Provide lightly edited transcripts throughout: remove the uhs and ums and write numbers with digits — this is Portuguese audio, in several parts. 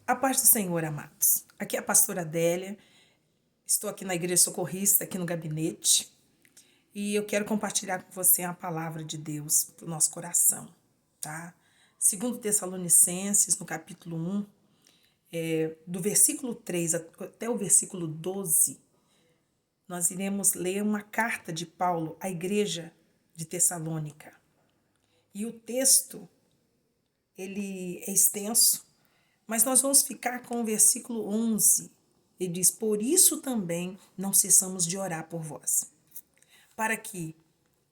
A paz do Senhor, amados. Aqui é a pastora Adélia. Estou aqui na Igreja Socorrista, aqui no gabinete, e eu quero compartilhar com você a palavra de Deus para o nosso coração, tá? Segundo Tessalonicenses, no capítulo 1, do versículo 3 até o versículo 12, nós iremos ler uma carta de Paulo à igreja de Tessalônica. E o texto, ele é extenso, mas nós vamos ficar com o versículo 11. Ele diz: por isso também não cessamos de orar por vós, para que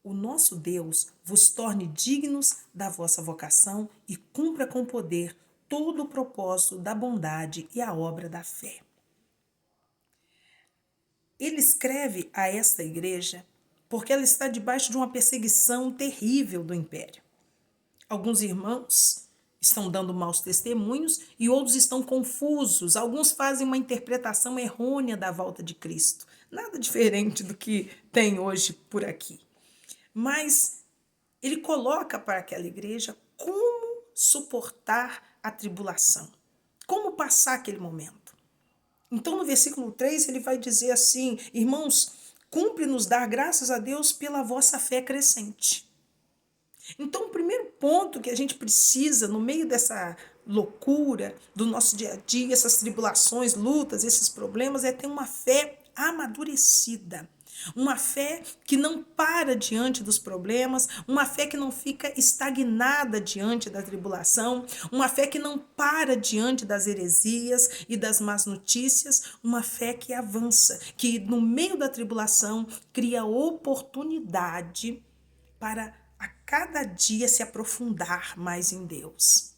o nosso Deus vos torne dignos da vossa vocação e cumpra com poder todo o propósito da bondade e a obra da fé. Ele escreve a esta igreja porque ela está debaixo de uma perseguição terrível do império. Alguns irmãos estão dando maus testemunhos e outros estão confusos. Alguns fazem uma interpretação errônea da volta de Cristo. Nada diferente do que tem hoje por aqui. Mas ele coloca para aquela igreja como suportar a tribulação, como passar aquele momento. Então, no versículo 3, ele vai dizer assim: irmãos, cumpre-nos dar graças a Deus pela vossa fé crescente. Então, o primeiro ponto que a gente precisa, no meio dessa loucura do nosso dia a dia, essas tribulações, lutas, esses problemas, é ter uma fé amadurecida. Uma fé que não para diante dos problemas, uma fé que não fica estagnada diante da tribulação, uma fé que não para diante das heresias e das más notícias, uma fé que avança, que no meio da tribulação cria oportunidade para a cada dia se aprofundar mais em Deus.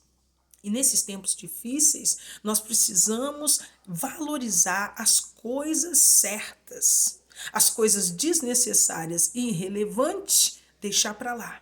E nesses tempos difíceis, nós precisamos valorizar as coisas certas, as coisas desnecessárias e irrelevantes, deixar para lá.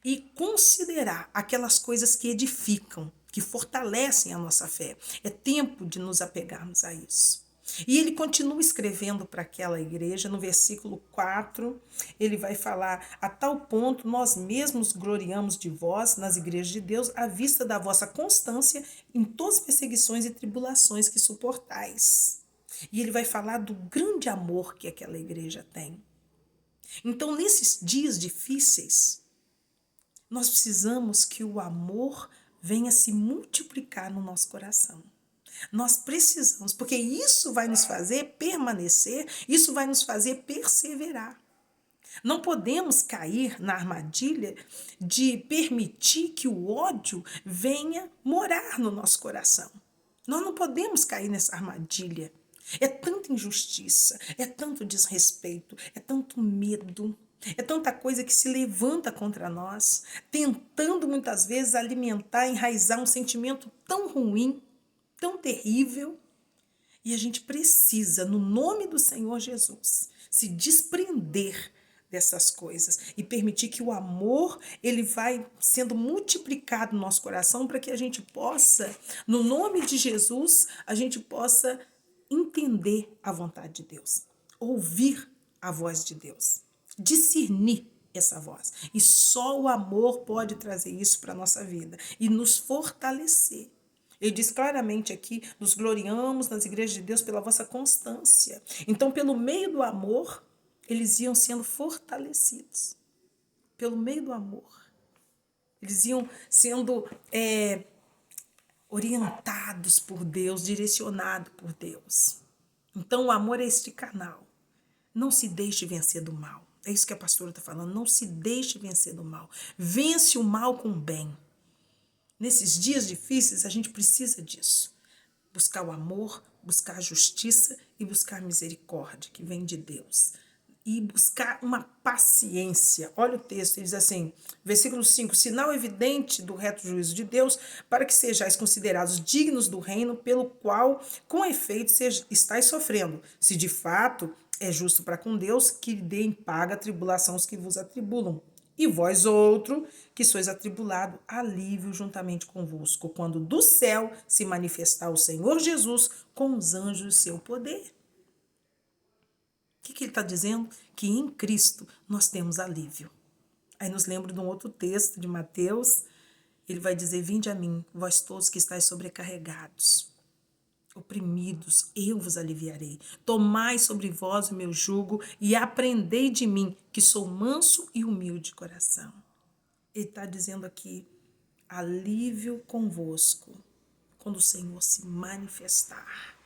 E considerar aquelas coisas que edificam, que fortalecem a nossa fé. É tempo de nos apegarmos a isso. E ele continua escrevendo para aquela igreja, no versículo 4, ele vai falar: a tal ponto nós mesmos gloriamos de vós nas igrejas de Deus, à vista da vossa constância em todas as perseguições e tribulações que suportais. E ele vai falar do grande amor que aquela igreja tem. Então, nesses dias difíceis, nós precisamos que o amor venha se multiplicar no nosso coração. Nós precisamos, porque isso vai nos fazer permanecer, isso vai nos fazer perseverar. Não podemos cair na armadilha de permitir que o ódio venha morar no nosso coração. Nós não podemos cair nessa armadilha. É tanta injustiça, é tanto desrespeito, é tanto medo, é tanta coisa que se levanta contra nós, tentando muitas vezes alimentar, enraizar um sentimento tão ruim, tão terrível. E a gente precisa, no nome do Senhor Jesus, se desprender dessas coisas e permitir que o amor ele vai sendo multiplicado no nosso coração para que a gente possa, no nome de Jesus, a gente possa entender a vontade de Deus, ouvir a voz de Deus, discernir essa voz. E só o amor pode trazer isso para a nossa vida e nos fortalecer. Ele diz claramente aqui: nos gloriamos nas igrejas de Deus pela vossa constância. Então, pelo meio do amor, eles iam sendo fortalecidos. Pelo meio do amor. Eles iam sendo orientados por Deus, direcionados por Deus. Então, o amor é este canal. Não se deixe vencer do mal. É isso que a pastora está falando. Não se deixe vencer do mal. Vence o mal com o bem. Nesses dias difíceis, a gente precisa disso. Buscar o amor, buscar a justiça e buscar a misericórdia que vem de Deus. E buscar uma paciência. Olha o texto, ele diz assim, versículo 5, sinal evidente do reto juízo de Deus, para que sejais considerados dignos do reino pelo qual, com efeito, estáis sofrendo, se de fato é justo para com Deus, que lhe dê em paga a tribulação os que vos atribulam. E vós outro, que sois atribulado, alívio juntamente convosco, quando do céu se manifestar o Senhor Jesus com os anjos do seu poder. O que ele está dizendo? Que em Cristo nós temos alívio. Aí nos lembra de um outro texto de Mateus, ele vai dizer: vinde a mim, vós todos que estáis sobrecarregados. Oprimidos, eu vos aliviarei. Tomai sobre vós o meu jugo e aprendei de mim, que sou manso e humilde de coração. Ele está dizendo aqui, alívio convosco, quando o Senhor se manifestar.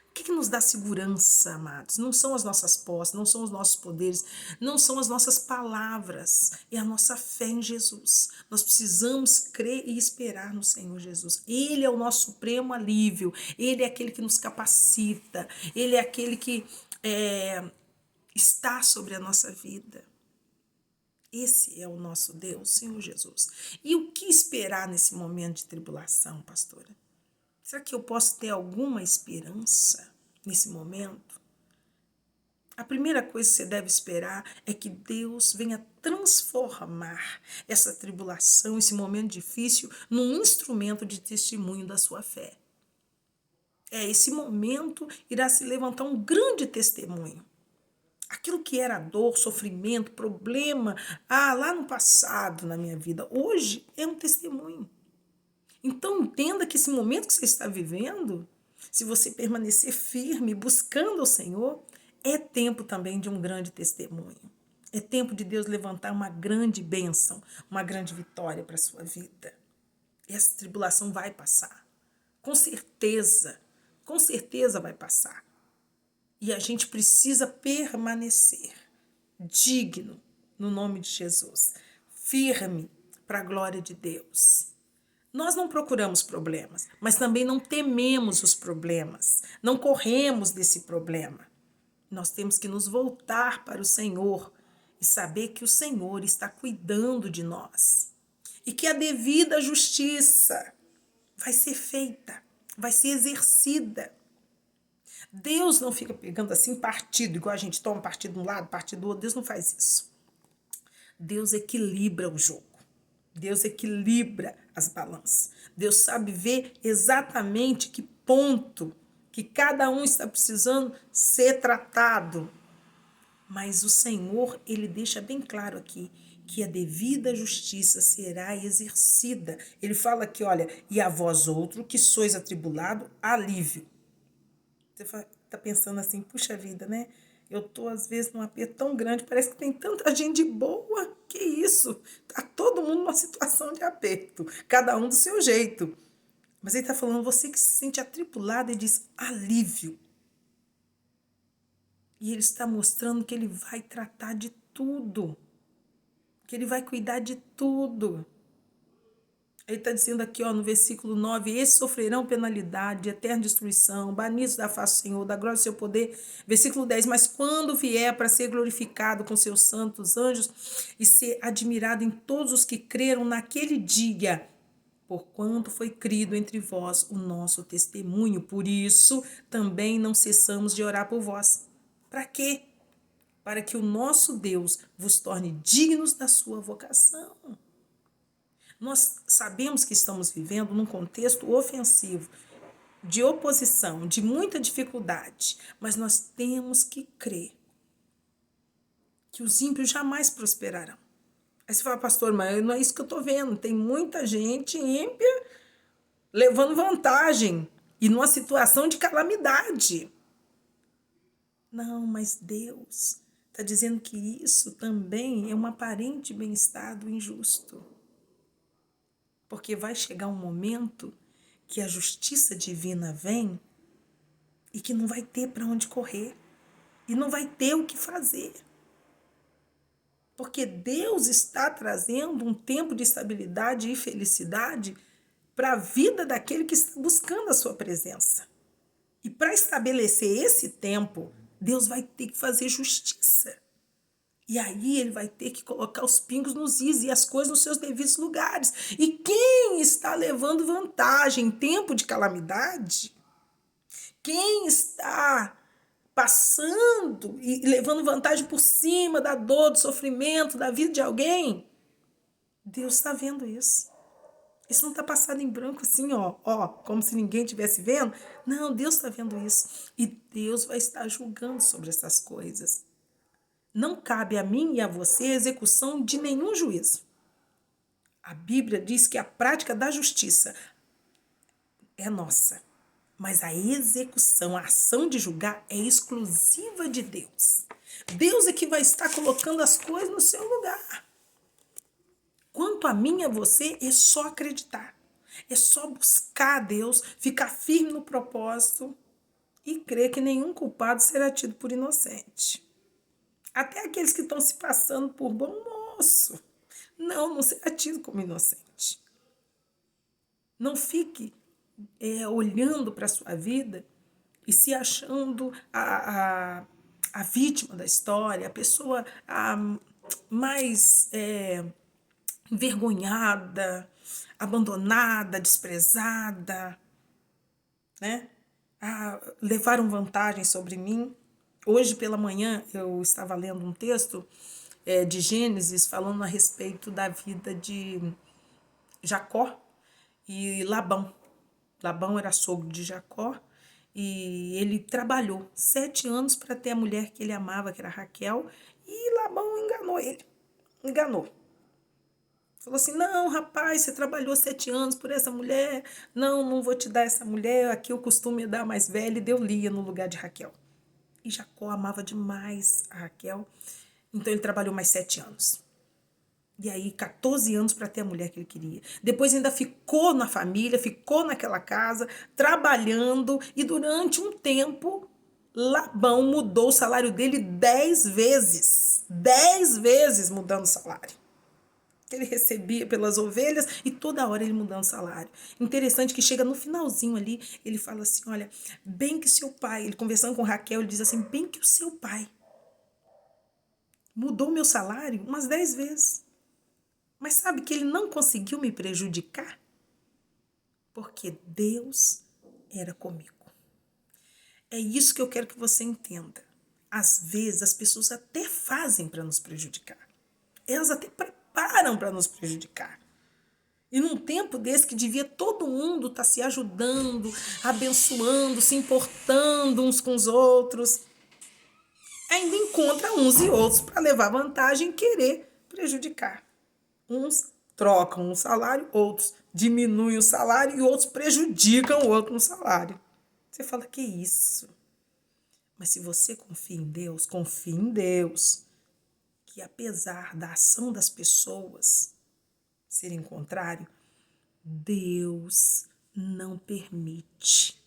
O que nos dá segurança, amados? Não são as nossas posses, não são os nossos poderes, não são as nossas palavras, é a nossa fé em Jesus. Nós precisamos crer e esperar no Senhor Jesus. Ele é o nosso supremo alívio, Ele é aquele que nos capacita, Ele é aquele que está sobre a nossa vida. Esse é o nosso Deus, Senhor Jesus. E o que esperar nesse momento de tribulação, pastora? Será que eu posso ter alguma esperança nesse momento? A primeira coisa que você deve esperar é que Deus venha transformar essa tribulação, esse momento difícil, num instrumento de testemunho da sua fé. Esse momento irá se levantar um grande testemunho. Aquilo que era dor, sofrimento, problema, lá no passado, na minha vida, hoje é um testemunho. Então entenda que esse momento que você está vivendo, se você permanecer firme, buscando o Senhor, é tempo também de um grande testemunho. É tempo de Deus levantar uma grande bênção, uma grande vitória para a sua vida. Essa tribulação vai passar. Com certeza vai passar. E a gente precisa permanecer digno no nome de Jesus, firme para a glória de Deus. Nós não procuramos problemas, mas também não tememos os problemas, não corremos desse problema. Nós temos que nos voltar para o Senhor e saber que o Senhor está cuidando de nós e que a devida justiça vai ser feita, vai ser exercida. Deus não fica pegando assim partido, igual a gente toma partido de um lado, partido do outro. Deus não faz isso. Deus equilibra o jogo. Deus equilibra as balanças. Deus sabe ver exatamente que ponto que cada um está precisando ser tratado. Mas o Senhor, Ele deixa bem claro aqui que a devida justiça será exercida. Ele fala aqui, olha, e a vós outro que sois atribulado, alívio. Você está pensando assim, puxa vida, né? Eu estou, às vezes, num aperto tão grande, parece que tem tanta gente boa. Que isso? Está todo mundo numa situação de aperto, cada um do seu jeito. Mas ele está falando, você que se sente atribulado e diz alívio. E ele está mostrando que ele vai tratar de tudo, que ele vai cuidar de tudo. Ele está dizendo aqui, no versículo 9, esses sofrerão penalidade, eterna destruição, banidos da face do Senhor, da glória do seu poder. Versículo 10, mas quando vier para ser glorificado com seus santos anjos e ser admirado em todos os que creram naquele dia, porquanto foi crido entre vós o nosso testemunho. Por isso também não cessamos de orar por vós. Para quê? Para que o nosso Deus vos torne dignos da sua vocação. Nós sabemos que estamos vivendo num contexto ofensivo, de oposição, de muita dificuldade, mas nós temos que crer que os ímpios jamais prosperarão. Aí você fala, pastor, mas não é isso que eu estou vendo. Tem muita gente ímpia levando vantagem e numa situação de calamidade. Não, mas Deus está dizendo que isso também é um aparente bem-estar do injusto. Porque vai chegar um momento que a justiça divina vem e que não vai ter para onde correr. E não vai ter o que fazer. Porque Deus está trazendo um tempo de estabilidade e felicidade para a vida daquele que está buscando a sua presença. E para estabelecer esse tempo, Deus vai ter que fazer justiça. E aí ele vai ter que colocar os pingos nos is e as coisas nos seus devidos lugares. E quem está levando vantagem em tempo de calamidade, quem está passando e levando vantagem por cima da dor, do sofrimento, da vida de alguém, Deus está vendo isso. Isso não está passado em branco assim, como se ninguém estivesse vendo. Não, Deus está vendo isso. E Deus vai estar julgando sobre essas coisas. Não cabe a mim e a você a execução de nenhum juízo. A Bíblia diz que a prática da justiça é nossa. Mas a execução, a ação de julgar é exclusiva de Deus. Deus é que vai estar colocando as coisas no seu lugar. Quanto a mim e a você, é só acreditar. É só buscar a Deus, ficar firme no propósito e crer que nenhum culpado será tido por inocente. Até aqueles que estão se passando por bom moço. Não será tido como inocente. Não fique olhando para a sua vida e se achando a vítima da história, a pessoa mais envergonhada, abandonada, desprezada, né? Levaram vantagem sobre mim. Hoje pela manhã eu estava lendo um texto de Gênesis falando a respeito da vida de Jacó e Labão. Labão era sogro de Jacó e ele trabalhou 7 anos para ter a mulher que ele amava, que era Raquel, e Labão enganou ele. Falou assim, não, rapaz, você trabalhou 7 anos por essa mulher, não vou te dar essa mulher, aqui o costume é dar mais velha, e deu Lia no lugar de Raquel. E Jacó amava demais a Raquel, então ele trabalhou mais 7 anos. E aí 14 anos para ter a mulher que ele queria. Depois ainda ficou na família, ficou naquela casa, trabalhando, e durante um tempo Labão mudou o salário dele 10 vezes. 10 vezes mudando o salário que ele recebia pelas ovelhas, e toda hora ele mudando o salário. Interessante que chega no finalzinho ali, ele fala assim, olha, bem que seu pai, ele conversando com Raquel, ele diz assim, bem que o seu pai mudou meu salário umas 10 vezes. Mas sabe que ele não conseguiu me prejudicar? Porque Deus era comigo. É isso que eu quero que você entenda. Às vezes as pessoas até fazem para nos prejudicar. Elas até preparam para nos prejudicar. E num tempo desse que devia todo mundo estar se ajudando, abençoando, se importando uns com os outros, ainda encontra uns e outros para levar vantagem e querer prejudicar. Uns trocam o salário, outros diminuem o salário e outros prejudicam o outro no salário. Você fala, que isso? Mas se você confia em Deus, que apesar da ação das pessoas serem contrário, Deus não permite.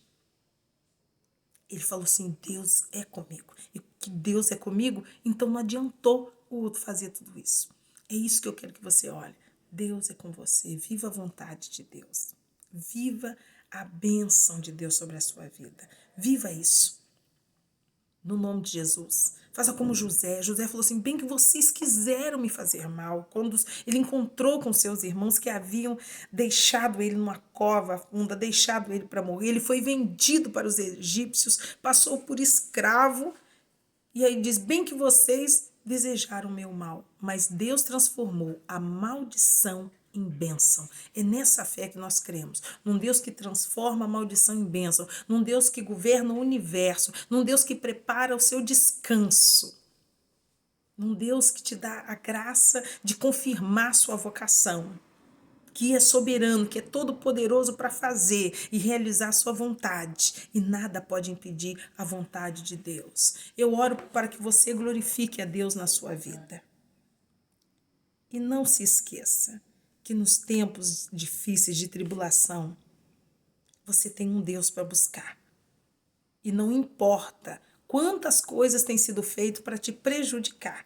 Ele falou assim, Deus é comigo. E que Deus é comigo, então não adiantou o outro fazer tudo isso. É isso que eu quero que você olhe. Deus é com você. Viva a vontade de Deus. Viva a bênção de Deus sobre a sua vida. Viva isso. No nome de Jesus. Faça como José. José falou assim, bem que vocês quiseram me fazer mal. Quando ele encontrou com seus irmãos que haviam deixado ele numa cova funda, deixado ele para morrer. Ele foi vendido para os egípcios, passou por escravo. E aí diz, bem que vocês desejaram meu mal, mas Deus transformou a maldição em bênção. É nessa fé que nós cremos. Num Deus que transforma a maldição em bênção. Num Deus que governa o universo. Num Deus que prepara o seu descanso. Num Deus que te dá a graça de confirmar sua vocação. Que é soberano, que é todo poderoso para fazer e realizar sua vontade. E nada pode impedir a vontade de Deus. Eu oro para que você glorifique a Deus na sua vida. E não se esqueça que nos tempos difíceis de tribulação, você tem um Deus para buscar. E não importa quantas coisas têm sido feitas para te prejudicar.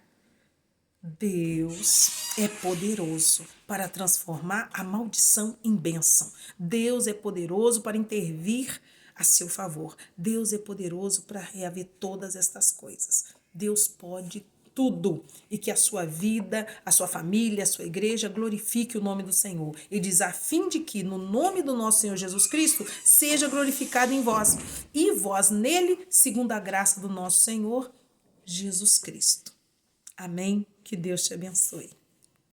Deus é poderoso para transformar a maldição em bênção. Deus é poderoso para intervir a seu favor. Deus é poderoso para reaver todas estas coisas. Deus pode tudo. E que a sua vida, a sua família, a sua igreja glorifique o nome do Senhor. E diz, a fim de que no nome do nosso Senhor Jesus Cristo seja glorificado em vós. E vós nele, segundo a graça do nosso Senhor Jesus Cristo. Amém? Que Deus te abençoe.